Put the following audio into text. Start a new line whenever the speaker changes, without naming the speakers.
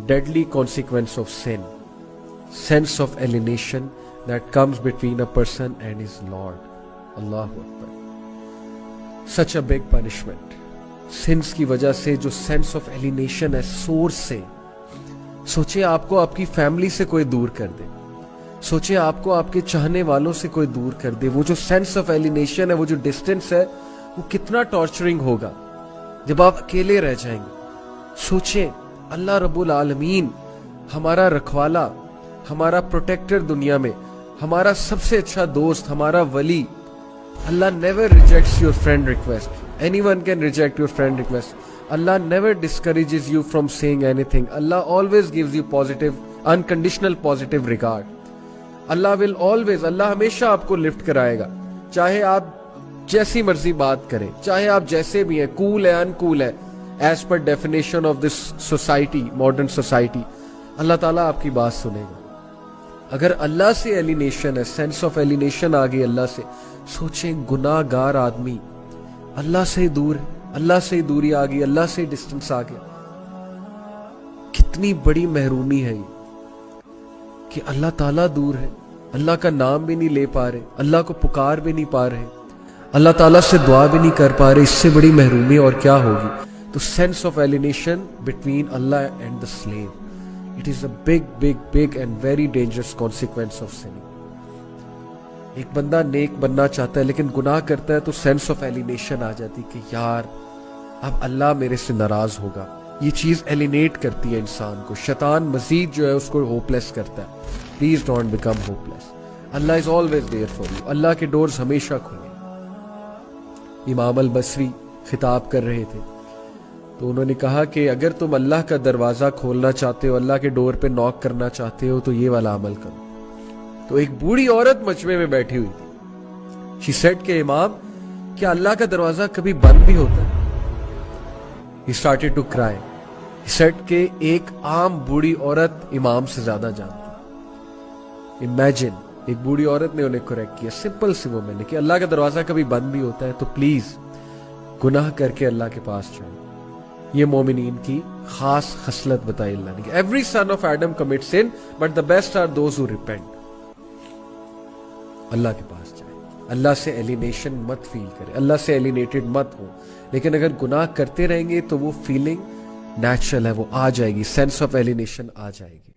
deadly consequence of sin, sense of alienation that comes between a person and his Lord. Allahu Akbar. Such a big punishment. Sins की वजह से जो sense of alienation है source से, सोचिए आपको आपकी फैमिली से कोई दूर कर दे, सोचिए आपको आपके चाहने वालों से कोई दूर कर दे, वो जो सेंस ऑफ एलिनेशन है, वो जो डिस्टेंस है, वो कितना टॉर्चरिंग होगा जब आप अकेले रह जाएंगे। सोचिए अल्लाह रब्बुल आलमीन हमारा रखवाला, हमारा प्रोटेक्टर दुनिया में, हमारा सबसे अच्छा दोस्त, हमारा वली। Allah never rejects your friend request. Anyone can reject your friend request. Allah never discourages you from saying anything. Allah always gives you positive, unconditional positive regard. Allah will always, Allah हमेशा आपको lift कराएगा, चाहे आप जैसी मर्जी बात करें, चाहे आप जैसे भी हैं, कूल है, अनकूल है, as per definition of this society, modern society, अल्लाह ताला आपकी बात सुनेगा। अगर अल्लाह से एलिनेशन है, सेंस ऑफ एलिनेशन आ गई अल्लाह से, सोचें गुनाहगार आदमी अल्लाह से दूर है, अल्लाह से दूरी आ गई, अल्लाह से डिस्टेंस आ गया, कितनी बड़ी महरूमी है ये कि अल्लाह ताला दूर है, अल्लाह का नाम भी नहीं ले पा रहे, अल्लाह को पुकार भी नहीं पा रहे, अल्लाह ताला से दुआ भी नहीं कर पा रहे। इससे बड़ी महरूमी और क्या होगी। तो sense of alienation between Allah and the slave, it is a big and very dangerous consequence of sinning. एक बंदा नेक बनना चाहता है लेकिन गुनाह करता है तो सेंस ऑफ एलिनेशन आ जाती कि यार अब अल्लाह मेरे से नाराज होगा। ये चीज एलिनेट करती है इंसान को। शैतान मजीद जो है उसको होपलेस करता है। Please don't become hopeless. Allah is always there for you. Allah के डोर्स हमेशा खुले। इमाम अल बसरी खिताब कर रहे थे तो उन्होंने कहा कि अगर तुम अल्लाह का दरवाजा खोलना चाहते हो, अल्लाह के डोर पे नॉक करना चाहते हो, तो ये वाला अमल करो। तो एक बूढ़ी औरत मजमे में बैठी हुई थी। शी सेड के इमाम, क्या अल्लाह का दरवाजा कभी बंद भी होता है? He started to cry. He said कि एक आम बूढ़ी औरत इमाम से ज्यादा जानती। इमेजिन, एक बूढ़ी औरत ने उन्हें करेक्ट किया, सिंपल सी वो मैंने कि अल्लाह का दरवाजा कभी बंद भी होता है, तो प्लीज गुनाह करके अल्लाह के पास जाओ। ये मोमिनीन की खास खसलत बताई अल्लाह ने। Every son of Adam commit sin but the best are those who repent. Allah के पास जाए, अल्लाह से एलिनेशन मत फील करे, अल्लाह से एलिनेटेड मत हो। लेकिन अगर गुनाह करते रहेंगे तो वो फीलिंग नेचुरल है, वो आ जाएगी, सेंस ऑफ एलिनेशन आ जाएगी।